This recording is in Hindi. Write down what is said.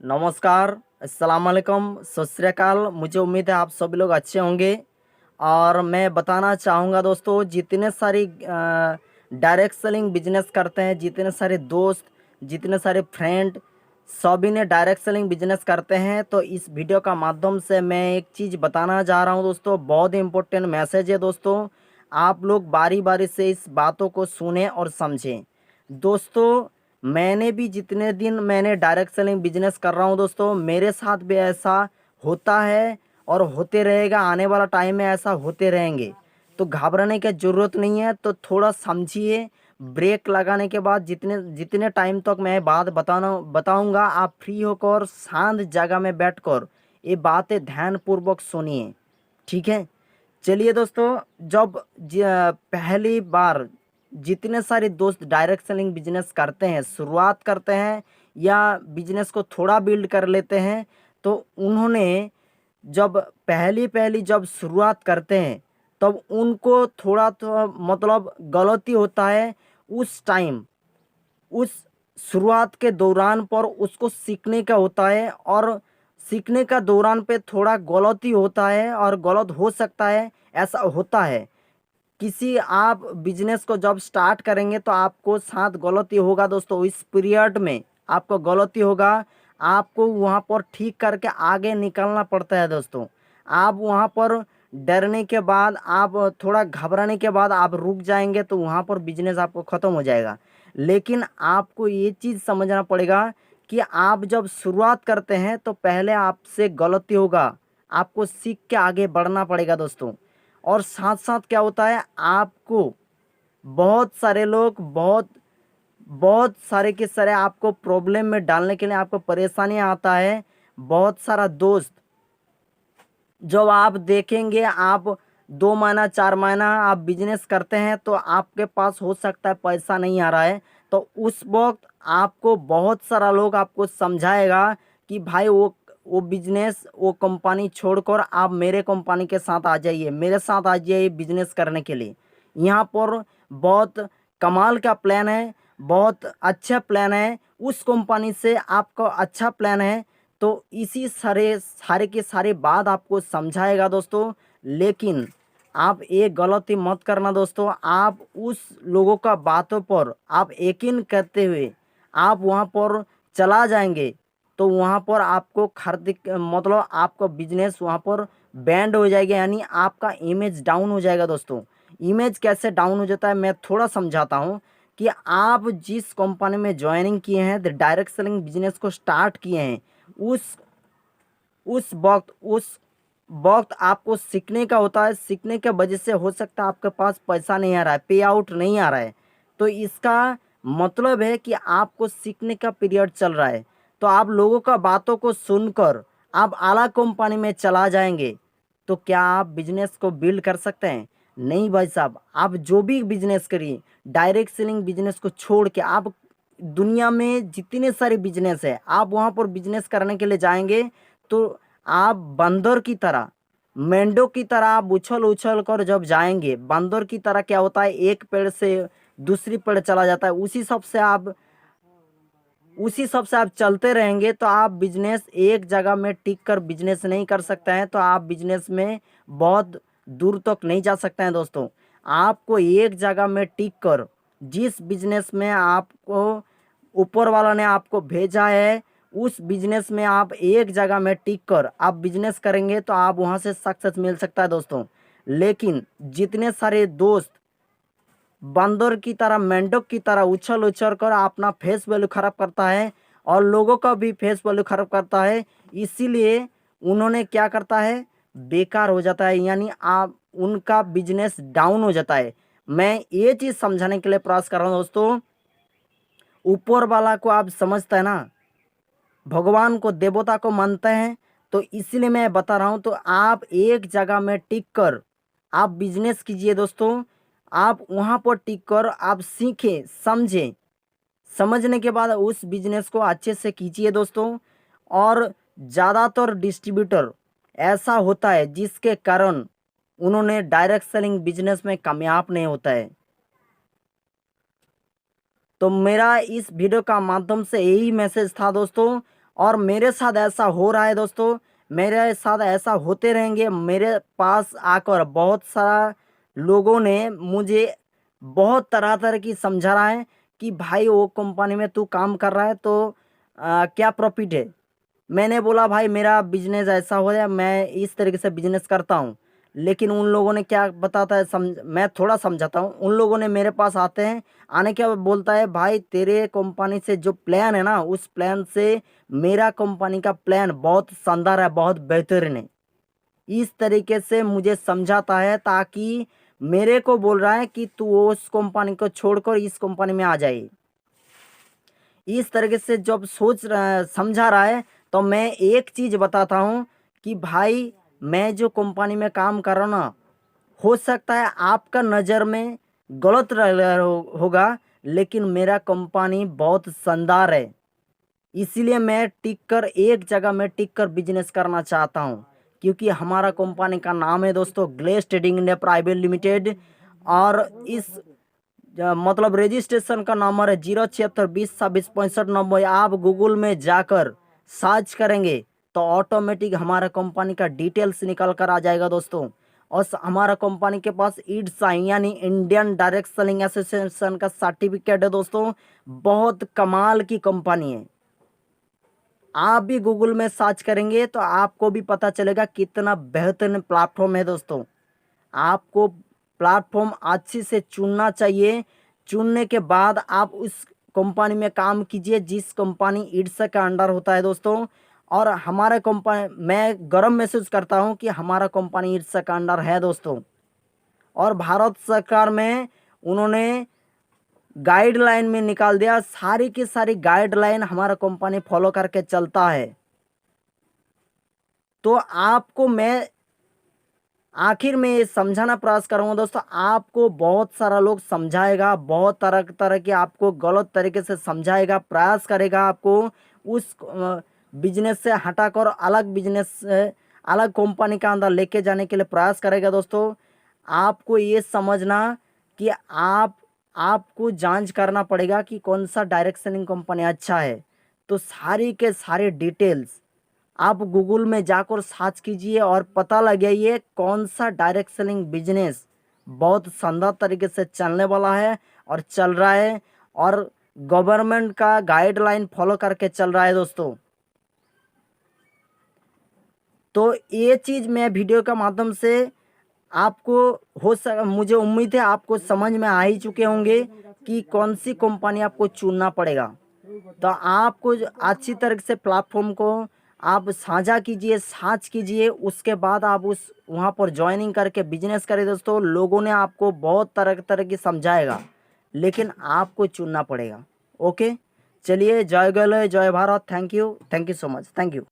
नमस्कार। अस्सलाम वालेकुम, सत श्री अकाल। मुझे उम्मीद है आप सभी लोग अच्छे होंगे। और मैं बताना चाहूँगा दोस्तों, जितने सारी डायरेक्ट सेलिंग बिजनेस करते हैं, जितने सारे दोस्त, जितने सारे फ्रेंड, सभी ने डायरेक्ट सेलिंग बिजनेस करते हैं। तो इस वीडियो का माध्यम से मैं एक चीज़ बताना जा रहा हूँ दोस्तों, बहुत इंपॉर्टेंट मैसेज है दोस्तों। आप लोग बारी बारी से इस बातों को सुने और समझें दोस्तों। मैंने भी जितने दिन मैंने डायरेक्ट सेलिंग बिजनेस कर रहा हूँ दोस्तों, मेरे साथ भी ऐसा होता है और होते रहेगा। आने वाला टाइम में ऐसा होते रहेंगे, तो घबराने की ज़रूरत नहीं है। तो थोड़ा समझिए। ब्रेक लगाने के बाद जितने जितने टाइम तक मैं बात बताऊंगा, आप फ्री होकर शांत जगह में बैठकर ये बातें ध्यानपूर्वक सुनिए, ठीक है। चलिए दोस्तों, जब पहली बार जितने सारे दोस्त डायरेक्ट सेलिंग बिजनेस करते हैं, शुरुआत करते हैं या बिजनेस को थोड़ा बिल्ड कर लेते हैं, तो उन्होंने जब पहली पहली जब शुरुआत करते हैं, तब उनको थोड़ा तो मतलब गलती होता है उस टाइम, उस शुरुआत के दौरान पर उसको सीखने का होता है। और सीखने का दौरान पे थोड़ा गलती होता है और गलत हो सकता है, ऐसा होता है। किसी आप बिजनेस को जब स्टार्ट करेंगे तो आपको साथ गलती होगा दोस्तों। इस पीरियड में आपको गलती होगा, आपको वहाँ पर ठीक करके आगे निकलना पड़ता है दोस्तों। आप वहाँ पर डरने के बाद, आप थोड़ा घबराने के बाद आप रुक जाएंगे, तो वहाँ पर बिजनेस आपको ख़त्म हो जाएगा। लेकिन आपको ये चीज़ समझना पड़ेगा कि आप जब शुरुआत करते हैं तो पहले आपसे गलती होगा, आपको सीख के आगे बढ़ना पड़ेगा दोस्तों। और साथ साथ क्या होता है, आपको बहुत सारे लोग बहुत बहुत सारे के सारे आपको प्रॉब्लम में डालने के लिए आपको परेशानी आता है। बहुत सारा दोस्त, जब आप देखेंगे, आप 2 महीना 4 महीना आप बिजनेस करते हैं तो आपके पास हो सकता है पैसा नहीं आ रहा है, तो उस वक्त आपको बहुत सारा लोग आपको समझाएगा कि भाई वो बिजनेस, वो कंपनी छोड़कर आप मेरे कंपनी के साथ आ जाइए, मेरे साथ आ जाइए बिजनेस करने के लिए। यहाँ पर बहुत कमाल का प्लान है, बहुत अच्छा प्लान है, उस कंपनी से आपका अच्छा प्लान है। तो इसी सारे सारे के सारे बात आपको समझाएगा दोस्तों। लेकिन आप एक गलती मत करना दोस्तों, आप उस लोगों का बातों पर आप यकीन करते हुए आप वहाँ पर चला जाएंगे, तो वहाँ पर आपको खर्च मतलब आपका बिजनेस वहाँ पर बैंड हो जाएगा, यानी आपका इमेज डाउन हो जाएगा दोस्तों। इमेज कैसे डाउन हो जाता है मैं थोड़ा समझाता हूँ। कि आप जिस कंपनी में ज्वाइनिंग किए हैं, डायरेक्ट सेलिंग बिजनेस को स्टार्ट किए हैं, उस उस वक्त आपको सीखने का होता है। सीखने के वजह से हो सकता है आपके पास पैसा नहीं आ रहा है, पे आउट नहीं आ रहा है, तो इसका मतलब है कि आपको सीखने का पीरियड चल रहा है। तो आप लोगों का बातों को सुनकर आप आला कंपनी में चला जाएंगे, तो क्या आप बिजनेस को बिल्ड कर सकते हैं? नहीं भाई साहब, आप जो भी बिजनेस करिए, डायरेक्ट सेलिंग बिजनेस को छोड़ के आप दुनिया में जितने सारे बिजनेस है, आप वहाँ पर बिजनेस करने के लिए जाएंगे, तो आप बंदर की तरह, मेंढक की तरह आप उछल उछल कर जब जाएंगे, बंदर की तरह क्या होता है, एक पेड़ से दूसरी पेड़ चला जाता है, उसी सब से आप चलते रहेंगे, तो आप बिजनेस एक जगह में टिक कर बिजनेस नहीं कर सकते हैं। तो आप बिजनेस में बहुत दूर तक नहीं जा सकते हैं दोस्तों। आपको एक जगह में टिक कर, जिस बिजनेस में आपको ऊपर वाला ने आपको भेजा है, उस बिजनेस में आप एक जगह में टिक कर आप बिजनेस करेंगे, तो आप वहां से सक्सेस मिल सकता है दोस्तों। लेकिन जितने सारे दोस्त बंदर की तरह, मेंढक की तरह उछल उछल कर अपना फेस वैल्यू खराब करता है और लोगों का भी फेस वैल्यू खराब करता है, इसीलिए उन्होंने क्या करता है, बेकार हो जाता है, यानी आप उनका बिजनेस डाउन हो जाता है। मैं ये चीज़ समझाने के लिए प्रयास कर रहा हूँ दोस्तों। ऊपर वाला को आप समझते हैं ना, भगवान को, देवता को मानते हैं, तो इसीलिए मैं बता रहा हूँ। तो आप एक जगह में टिक कर आप बिजनेस कीजिए दोस्तों। आप वहाँ पर टिक कर आप सीखें, समझें, समझने के बाद उस बिजनेस को अच्छे से कीजिए दोस्तों। और ज़्यादातर डिस्ट्रीब्यूटर ऐसा होता है जिसके कारण उन्होंने डायरेक्ट सेलिंग बिजनेस में कामयाब नहीं होता है। तो मेरा इस वीडियो का माध्यम से यही मैसेज था दोस्तों। और मेरे साथ ऐसा हो रहा है दोस्तों, मेरे साथ ऐसा होते रहेंगे। मेरे पास आकर बहुत सारा लोगों ने मुझे बहुत तरह तरह की समझा रहा है कि भाई वो कंपनी में तू काम कर रहा है तो क्या प्रॉफिट है। मैंने बोला भाई मेरा बिजनेस ऐसा हो है, मैं इस तरीके से बिजनेस करता हूँ। लेकिन उन लोगों ने क्या बताता है, मैं थोड़ा समझाता हूँ। उन लोगों ने मेरे पास आते हैं, आने के बाद बोलता है भाई तेरे कंपनी से जो प्लान है ना, उस प्लान से मेरा कंपनी का प्लान बहुत शानदार है, बहुत बेहतरीन है। इस तरीके से मुझे समझाता है, ताकि मेरे को बोल रहा है कि तू उस कंपनी को छोड़कर इस कंपनी में आ जाए। इस तरीके से जब सोच रहा समझा रहा है, तो मैं एक चीज़ बताता हूँ कि भाई मैं जो कंपनी में काम कर रहा हूँ ना, हो सकता है आपका नज़र में गलत होगा, लेकिन मेरा कंपनी बहुत शानदार है। इसीलिए मैं टिक कर एक जगह में टिक कर बिजनेस करना चाहता हूँ, क्योंकि हमारा कंपनी का नाम है दोस्तों glace trading India private limited. और इस मतलब रजिस्ट्रेशन का नंबर है 07620266590। आप गूगल में जाकर सर्च करेंगे तो ऑटोमेटिक हमारा कंपनी का डिटेल्स निकल कर आ जाएगा दोस्तों। और हमारा कंपनी के पास IDSAI यानी इंडियन डायरेक्ट सेलिंग एसोसिएशन का सर्टिफिकेट है दोस्तों। बहुत कमाल की कंपनी है। आप भी गूगल में सर्च करेंगे तो आपको भी पता चलेगा कितना बेहतरीन प्लेटफॉर्म है दोस्तों। आपको प्लेटफॉर्म अच्छे से चुनना चाहिए। चुनने के बाद आप उस कंपनी में काम कीजिए जिस कंपनी IDSAI का अंडर होता है दोस्तों। और हमारा कंपनी, मैं गर्व महसूस करता हूं कि हमारा कंपनी IDSAI का अंडर है दोस्तों। और भारत सरकार में उन्होंने गाइडलाइन में निकाल दिया, सारी की सारी गाइडलाइन हमारा कंपनी फॉलो करके चलता है। तो आपको मैं आखिर में ये समझाना प्रयास करूंगा दोस्तों। आपको बहुत सारा लोग समझाएगा, बहुत तरह तरह के आपको गलत तरीके से समझाएगा, प्रयास करेगा आपको उस बिजनेस से हटाकर अलग बिजनेस, अलग कंपनी का अंदर लेके जाने के लिए प्रयास करेगा दोस्तों। आपको ये समझना कि आपको जांच करना पड़ेगा कि कौन सा डायरेक्ट सेलिंग कंपनी अच्छा है। तो सारी के सारे डिटेल्स आप गूगल में जाकर सर्च कीजिए और पता लगाइए कौन सा डायरेक्ट सेलिंग बिजनेस बहुत शानदार तरीके से चलने वाला है और चल रहा है, और गवर्नमेंट का गाइडलाइन फॉलो करके चल रहा है दोस्तों। तो ये चीज़ मैं वीडियो के माध्यम से आपको मुझे उम्मीद है आपको समझ में आ ही चुके होंगे कि कौन सी कंपनी आपको चुनना पड़ेगा। तो आपको अच्छी तरह से प्लेटफॉर्म को आप साझा कीजिए, सर्च कीजिए, उसके बाद आप उस वहाँ पर ज्वाइनिंग करके बिजनेस करें दोस्तों। लोगों ने आपको बहुत तरह तरह की समझाएगा, लेकिन आपको चुनना पड़ेगा। ओके, चलिए, जय गले जय Bharat. Thank you so much, thank you.